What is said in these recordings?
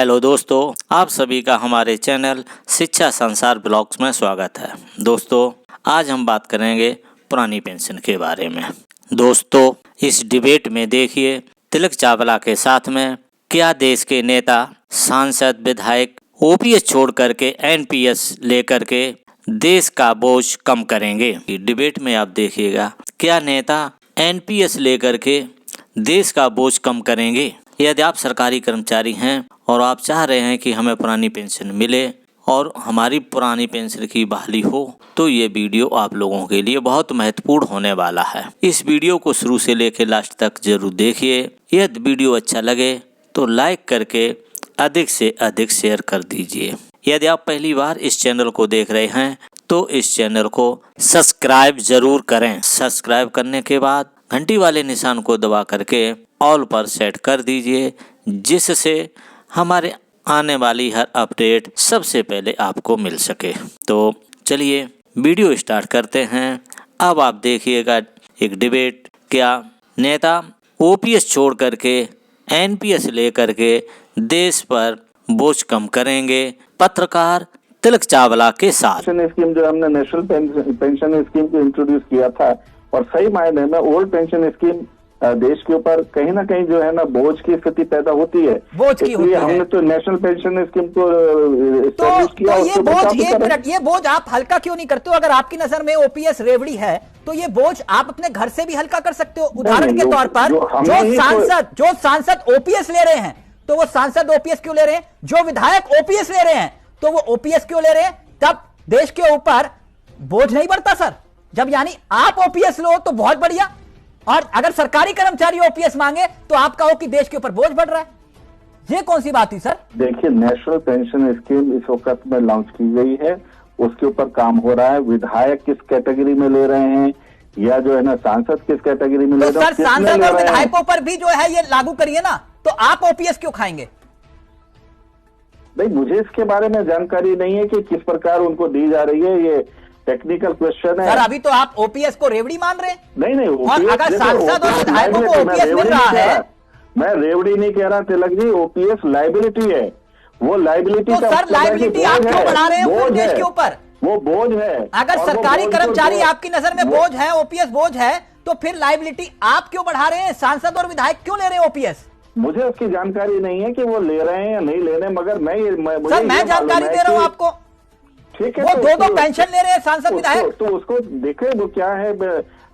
Hello दोस्तों, आप सभी का हमारे चैनल शिक्षा संसार ब्लॉग्स में स्वागत है। दोस्तों, आज हम बात करेंगे पुरानी पेंशन के बारे में। दोस्तों, इस डिबेट में देखिए तिलक चावला के साथ में क्या देश के नेता, सांसद, विधायक ओपीएस छोड़ करके एनपीएस लेकर के देश का बोझ कम करेंगे। डिबेट में आप देखिएगा क्या नेता एनपीएस लेकर के देश का बोझ कम करेंगे। यदि आप सरकारी कर्मचारी हैं और आप चाह रहे हैं कि हमें पुरानी पेंशन मिले और हमारी पुरानी पेंशन की बहाली हो, तो ये वीडियो आप लोगों के लिए बहुत महत्वपूर्ण होने वाला है। इस वीडियो को शुरू से लेकर लास्ट तक जरूर देखिए। यदि वीडियो अच्छा लगे तो लाइक करके अधिक से अधिक शेयर कर दीजिए। यदि आप पहली बार इस चैनल को देख रहे हैं तो इस चैनल को सब्सक्राइब जरूर करें। सब्सक्राइब करने के बाद घंटी वाले निशान को दबा करके ऑल पर सेट कर दीजिए, जिससे हमारे आने वाली हर अपडेट सबसे पहले आपको मिल सके। तो चलिए वीडियो स्टार्ट करते हैं। अब आप देखिएगा एक डिबेट, क्या नेता ओपीएस छोड़ करके एनपीएस लेकर के देश पर बोझ कम करेंगे। पत्रकार तिलक चावला के साथ। पेंशन स्कीम जो हमने नेशनल पेंशन स्कीम को इंट्रोड्यूस किया था, और सही मायने में ओल्ड पेंशन स्कीम देश के ऊपर कहीं ना कहीं जो है ना बोझ की स्थिति पैदा होती है। इसलिए हमने तो नेशनल पेंशन स्कीम को एस्टैब्लिश किया। तो ये बोझ, एक मिनट, ये बोझ आप हल्का क्यों नहीं करते हो? अगर आपकी नजर में ओपीएस रेवड़ी है तो ये बोझ आप अपने घर से भी हल्का कर सकते हो। उदाहरण के तौर पर जो सांसद ओपीएस ले रहे हैं तो वो सांसद ओपीएस क्यों ले रहे हैं? जो विधायक ओपीएस ले रहे हैं तो वो ओपीएस क्यों ले रहे हैं? तब देश के ऊपर बोझ नहीं बढ़ता सर। जब यानी आप ओपीएस लो तो बहुत बढ़िया, और अगर सरकारी कर्मचारी ओपीएस मांगे तो आप कहो कि देश के ऊपर बोझ बढ़ रहा है। ये कौन सी बात हुई सर? देखिए, नेशनल पेंशन स्कीम इस वक्त में लॉन्च की गई है, उसके ऊपर काम हो रहा है। विधायक किस कैटेगरी में ले रहे हैं या जो है ना सांसद किस कैटेगरी में ले रहे हैं? सर, सांसद और विधायकों पर भी जो है ये लागू करिए ना, तो आप ओपीएस क्यों खाएंगे? नहीं, मुझे इसके बारे में जानकारी नहीं है कि किस प्रकार उनको दी जा रही है। ये टेक्निकल क्वेश्चन है सर। अभी तो आप ओपीएस को रेवड़ी मान रहे हैं। नहीं, और अगर सांसद और विधायकों को ओपीएस मिल रहा है, मैं रेवड़ी नहीं कह रहा तिलक जी, ओपीएस लाइबिलिटी है। वो लाइबिलिटी तो सर लाइबिलिटी आप क्यों बढ़ा रहे हैं पूरे देश के ऊपर? वो बोझ है। अगर सरकारी कर्मचारी आपकी नजर में बोझ है, ओपीएस बोझ है, तो फिर लाइबिलिटी आप क्यों बढ़ा रहे हैं? सांसद और विधायक क्यों ले रहे हैं ओपीएस? मुझे उसकी जानकारी नहीं है कि वो ले रहे हैं या नहीं ले रहे, मगर मैं जानकारी दे रहा हूं आपको। ठीक है, वो दो पेंशन ले रहे हैं सांसद विधायक। तो उसको देखे वो क्या है।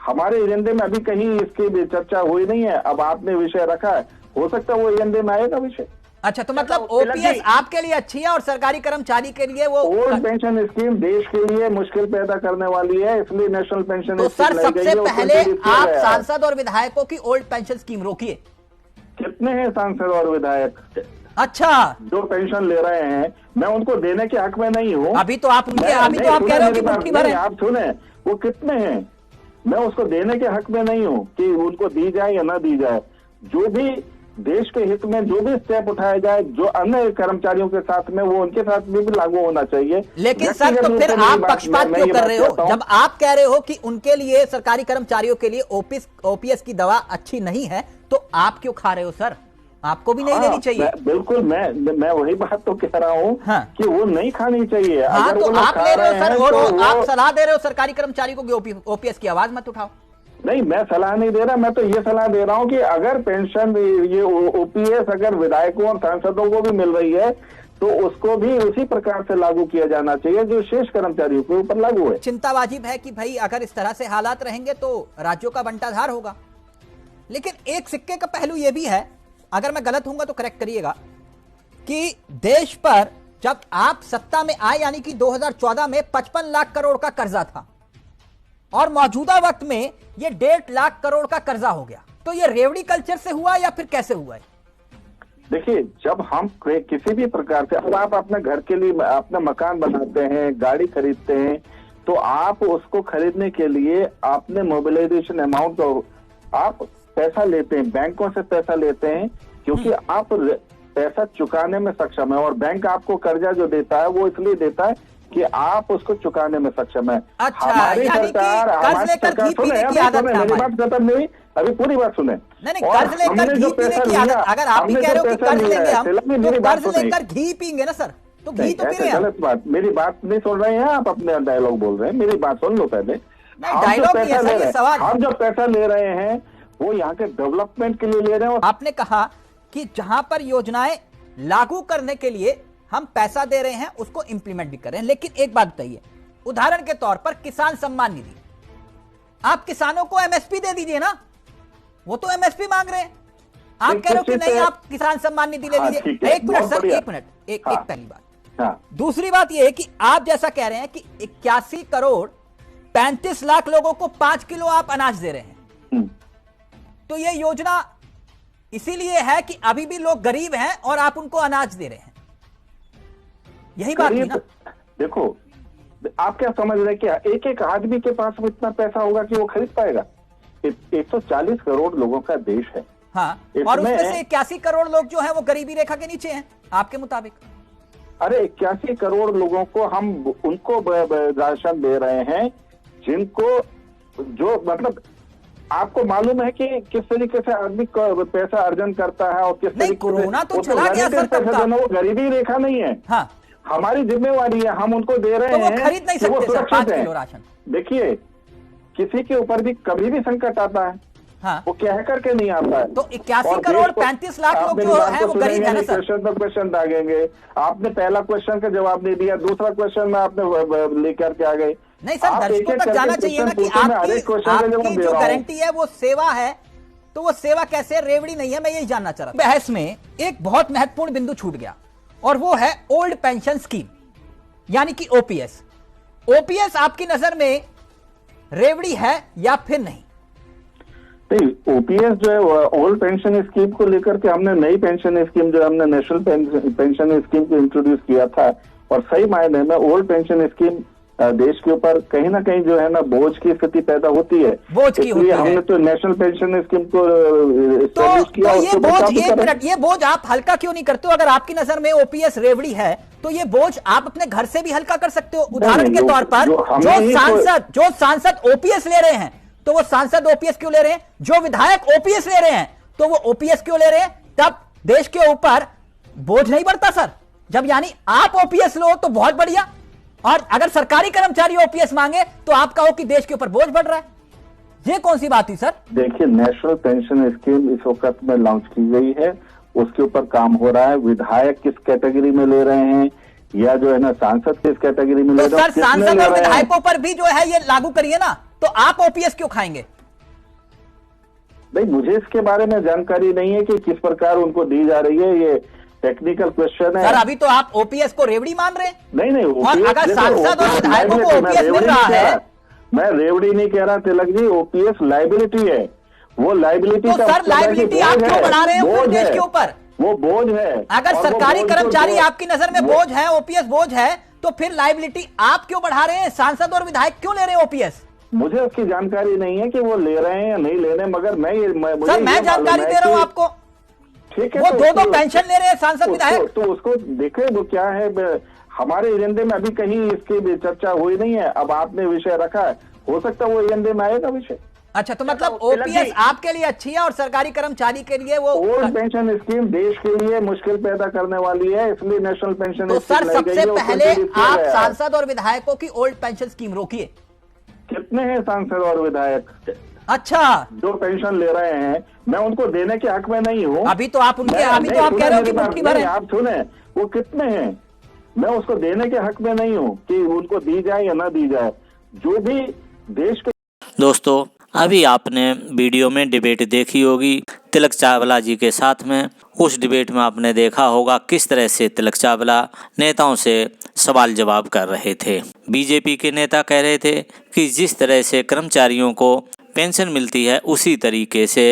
हमारे एजेंडे में अभी कहीं इसकी चर्चा हुई नहीं है। अब आपने विषय रखा है, हो सकता है वो एजेंडे में आएगा विषय। अच्छा, तो मतलब ओपीएस आपके लिए अच्छी है और सरकारी कर्मचारी के लिए वो ओल्ड पेंशन स्कीम देश के लिए मुश्किल पैदा करने वाली है, इसलिए नेशनल पेंशन तो सर सबसे पहले आप सांसद और विधायकों की ओल्ड पेंशन स्कीम रोकिए। कितने हैं सांसद और विधायक अच्छा जो पेंशन ले रहे हैं? मैं उनको देने के हक में नहीं हूँ। अभी तो आप उनके अभी तो आप कह रहे हो कि मुट्ठी भर है। आप सुने, वो कितने हैं? मैं उसको देने के हक में नहीं हूँ कि उनको दी जाए या ना दी जाए। जो भी देश के हित में जो भी स्टेप उठाया जाए, जो अन्य कर्मचारियों के साथ में, वो उनके साथ भी लागू होना चाहिए। लेकिन सर, तो फिर आप पक्षपात क्यों कर रहे हो? जब आप कह रहे हो कि उनके लिए, सरकारी कर्मचारियों के लिए ओपीएस की दवा अच्छी नहीं है, तो आप क्यों खा रहे हो सर? आपको भी नहीं लेनी चाहिए। बिल्कुल, मैं वही बात तो कह रहा हूँ कि वो नहीं खानी चाहिए। अगर तो आप ले रहे हो सर, और आप सलाह दे रहे हो सरकारी कर्मचारी को कि ओपीएस की आवाज मत उठाओ। नहीं, मैं सलाह नहीं दे रहा। मैं तो ये सलाह दे रहा हूँ कि अगर पेंशन, ये ओपीएस अगर विधायकों और सांसदों को भी मिल रही है तो उसको भी उसी प्रकार से लागू किया जाना चाहिए जो शेष कर्मचारियों के ऊपर लागू है। चिंता वाजिब है कि भाई अगर इस तरह से हालात रहेंगे तो राज्यों का बंटाधार होगा। लेकिन एक सिक्के का पहलू यह भी है, अगर मैं गलत हूंगा तो करेक्ट करिएगा, कि देश पर जब आप सत्ता में आए यानी कि 2014 में 55 लाख करोड़ का कर्जा था और मौजूदा वक्त में ये 1.5 लाख करोड़ का कर्जा हो गया। तो ये रेवड़ी कल्चर से हुआ या फिर कैसे हुआ है? देखिए, जब हम किसी भी प्रकार से, अब आप अपने घर के लिए अपना मकान बनाते हैं, गाड़ी खरीदते हैं, तो आप उसको खरीदने के लिए आपने मोबिलाइजेशन अमाउंट, आप पैसा लेते हैं, बैंकों से पैसा लेते हैं, क्योंकि आप पैसा चुकाने में सक्षम है। और बैंक आपको कर्जा जो देता है वो इसलिए देता है कि आप उसको चुकाने में सक्षम है। अच्छा, हमारी सरकार, सुने, मेरी बात खत्म नहीं, अभी पूरी बात सुने। नहीं, कर्ज लेकर घी पीने की आदत, अगर आप भी कह रहे हो कि कर्ज लेंगे हम, तो कर्ज लेकर घी पीएंगे ना सर, तो घी तो पी रहे हैं। गलत बात, मेरी बात नहीं सुन रहे हैं आप, अपने डायलॉग बोल रहे हैं, मेरी बात सुन लो पहले। डायलॉग नहीं है सर, ये सवाल। हम जो पैसा ले रहे हैं वो यहाँ के डेवलपमेंट के लिए ले रहे हैं। आपने कहा कि जहां पर योजनाएं लागू करने के लिए हम पैसा दे रहे हैं उसको इंप्लीमेंट भी कर रहे हैं, लेकिन एक बात बताइए, उदाहरण के तौर पर किसान सम्मान निधि, आप किसानों को एमएसपी दे दीजिए ना, वो तो एमएसपी मांग रहे हैं, आप कह रहे हो कि नहीं आप किसान सम्मान निधि ले लीजिए। एक मिनट सर, एक मिनट, एक पहली बात। दूसरी बात यह है कि आप जैसा कह रहे हैं कि 81 करोड़ 35 लाख लोगों को 5 किलो आप अनाज दे रहे हैं, तो यह योजना इसीलिए है कि अभी भी लोग गरीब हैं और आप उनको अनाज दे रहे हैं, यही बात है ना? देखो, आप क्या समझ रहे हैं, क्या एक एक आदमी के पास इतना पैसा होगा कि वो खरीद पाएगा? 140 करोड़ लोगों का देश है। हाँ, और उसमें से 81 करोड़ लोग जो हैं वो गरीबी रेखा के नीचे हैं आपके मुताबिक। अरे 81 करोड़ लोगों को हम उनको राशन दे रहे हैं जिनको, जो मतलब आपको मालूम है कि किस तरीके से आदमी पैसा अर्जन करता है और किस तरीके से। कोरोना तो चला गया सर, तब का वो गरीबी रेखा नहीं है। हाँ, हमारी जिम्मेवारी है, हम उनको दे रहे हैं, तो वो खरीद नहीं सकते सर 5 किलो राशन। देखिए, किसी के ऊपर भी कभी भी संकट आता है, हाँ, वो कह करके नहीं आता है। तो 81 करोड़ 35 लाख लोग जो है वो गरीब है ना सर। क्वेश्चन दागेंगे, आपने पहला क्वेश्चन का जवाब नहीं दिया, दूसरा क्वेश्चन में आपने लेकर के आ गए। नहीं सर, दर्शकों तक जाना चाहिए ना कि आपकी जो गारंटी है वो सेवा है, तो वो सेवा कैसे, रेवड़ी नहीं है, मैं यही जानना चाह रहा हूं। बहस में एक बहुत महत्वपूर्ण बिंदु छूट गया और वो है ओल्ड पेंशन स्कीम, यानी कि ओपीएस। ओपीएस आपकी नजर में रेवड़ी है या फिर नहीं? नहीं, ओपीएस जो है ओल्ड पेंशन स्कीम को लेकर के हमने नई पेंशन स्कीम जो हमने नेशनल पेंशन स्कीम को इंट्रोड्यूस किया था, और सही मायने में ओल्ड पेंशन स्कीम देश के ऊपर कहीं ना कहीं जो है ना बोझ की स्थिति पैदा होती है, इसलिए हमने तो नेशनल पेंशन स्कीम को एस्टैब्लिश किया। तो ये बोझ, एक मिनट, ये बोझ आप हल्का क्यों नहीं करते हो? अगर आपकी नजर में ओपीएस रेवड़ी है तो ये बोझ आप अपने घर से भी हल्का कर सकते हो। उदाहरण के तौर पर जो सांसद ओपीएस ले रहे हैं, तो वो सांसद ओपीएस क्यों ले रहे हैं? जो विधायक ओपीएस ले रहे हैं, तो वो ओपीएस क्यों ले रहे हैं? तब देश के ऊपर बोझ नहीं बढ़ता सर। जब यानी आप ओपीएस लो तो बहुत बढ़िया, और अगर सरकारी कर्मचारी ओपीएस मांगे तो आप कहो कि देश के ऊपर बोझ बढ़ रहा है, ये कौन सी बात हुई सर? देखिए, नेशनल पेंशन स्कीम इस वक्त में लॉन्च की गई है, उसके ऊपर काम हो रहा है। विधायक किस कैटेगरी में ले रहे हैं या जो है ना सांसद किस कैटेगरी में ले रहे हैं? सर, सांसद और विधायकों पर भी जो है ये लागू करिए ना, तो आप ओपीएस क्यों खाएंगे? नहीं, मुझे इसके बारे में जानकारी नहीं है कि किस प्रकार उनको दी जा रही है, ये टेक्निकल क्वेश्चन है सर। अभी तो आप ओपीएस को रेवड़ी मान रहे हैं। नहीं, और अगर सांसद और विधायकों को ओपीएस मिल रहा है, मैं रेवड़ी नहीं कह रहा तिलक जी, ओपीएस लाइबिलिटी है, वो लाइबिलिटी तो सर लाइबिलिटी आप क्यों बढ़ा रहे हैं पूरे देश के ऊपर? वो बोझ है। अगर सरकारी कर्मचारी आपकी नजर में बोझ है, ओपीएस बोझ है, तो फिर लाइबिलिटी आप क्यों बढ़ा रहे हैं? सांसद और विधायक क्यों ले रहे हैं ओपीएस? मुझे उसकी जानकारी नहीं है कि वो ले रहे हैं या नहीं ले रहे हैं, मगर मैं जानकारी दे रहा हूं आपको। ठीक है, वो दो पेंशन ले रहे हैं सांसद विधायक, तो उसको देखे वो क्या है। हमारे एजेंडे में अभी कहीं इसकी चर्चा हुई नहीं है, अब आपने विषय रखा है, हो सकता है वो एजेंडे में आएगा विषय। अच्छा, तो मतलब ओपीएस आपके लिए अच्छी है और सरकारी कर्मचारी के लिए वो ओल्ड पेंशन स्कीम देश के लिए मुश्किल पैदा करने वाली है, इसलिए नेशनल पेंशन तो सर सबसे पहले आप सांसद और विधायकों की ओल्ड पेंशन स्कीम रोकिए। कितने हैं सांसद और विधायक अच्छा जो पेंशन ले रहे हैं? मैं उनको देने के हक में नहीं हूँ। अभी तो आप उनके अभी तो आप कह रहे हो कि मुट्ठी भर है। आप सुने, वो कितने हैं, मैं उसको देने के हक में नहीं हूँ कि उनको दी जाए या ना दी जाए, जो भी देश के। दोस्तों, अभी आपने वीडियो में डिबेट देखी होगी तिलक चावला जी के साथ में। उस डिबेट में आपने देखा होगा किस तरह से तिलक चावला नेताओं से सवाल जवाब कर रहे थे। बीजेपी के नेता कह रहे थे कि जिस तरह से कर्मचारियों को पेंशन मिलती है उसी तरीके से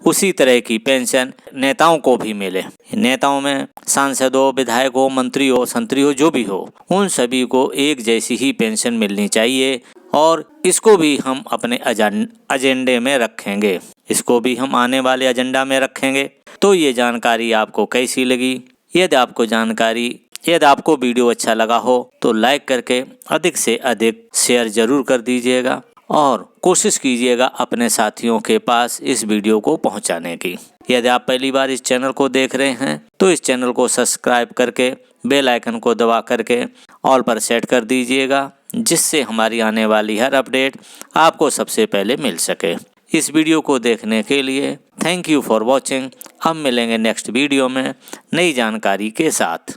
उसी तरह की पेंशन नेताओं को भी मिले। नेताओं में सांसद हो, विधायक हो, मंत्री हो, संतरी हो, जो भी हो, उन सभी को एक जैसी ही पेंशन मिलनी चाहिए और इसको भी हम अपने एजेंडे में रखेंगे, इसको भी हम आने वाले एजेंडा में रखेंगे। तो ये जानकारी आपको कैसी लगी? यदि आपको वीडियो अच्छा लगा हो तो लाइक करके अधिक से अधिक शेयर जरूर कर दीजिएगा और कोशिश कीजिएगा अपने साथियों के पास इस वीडियो को पहुंचाने की। यदि आप पहली बार इस चैनल को देख रहे हैं तो इस चैनल को सब्सक्राइब करके बेल आइकन को दबा करके ऑल पर सेट कर दीजिएगा, जिससे हमारी आने वाली हर अपडेट आपको सबसे पहले मिल सके। इस वीडियो को देखने के लिए थैंक यू फॉर वॉचिंग। हम मिलेंगे नेक्स्ट वीडियो में नई जानकारी के साथ।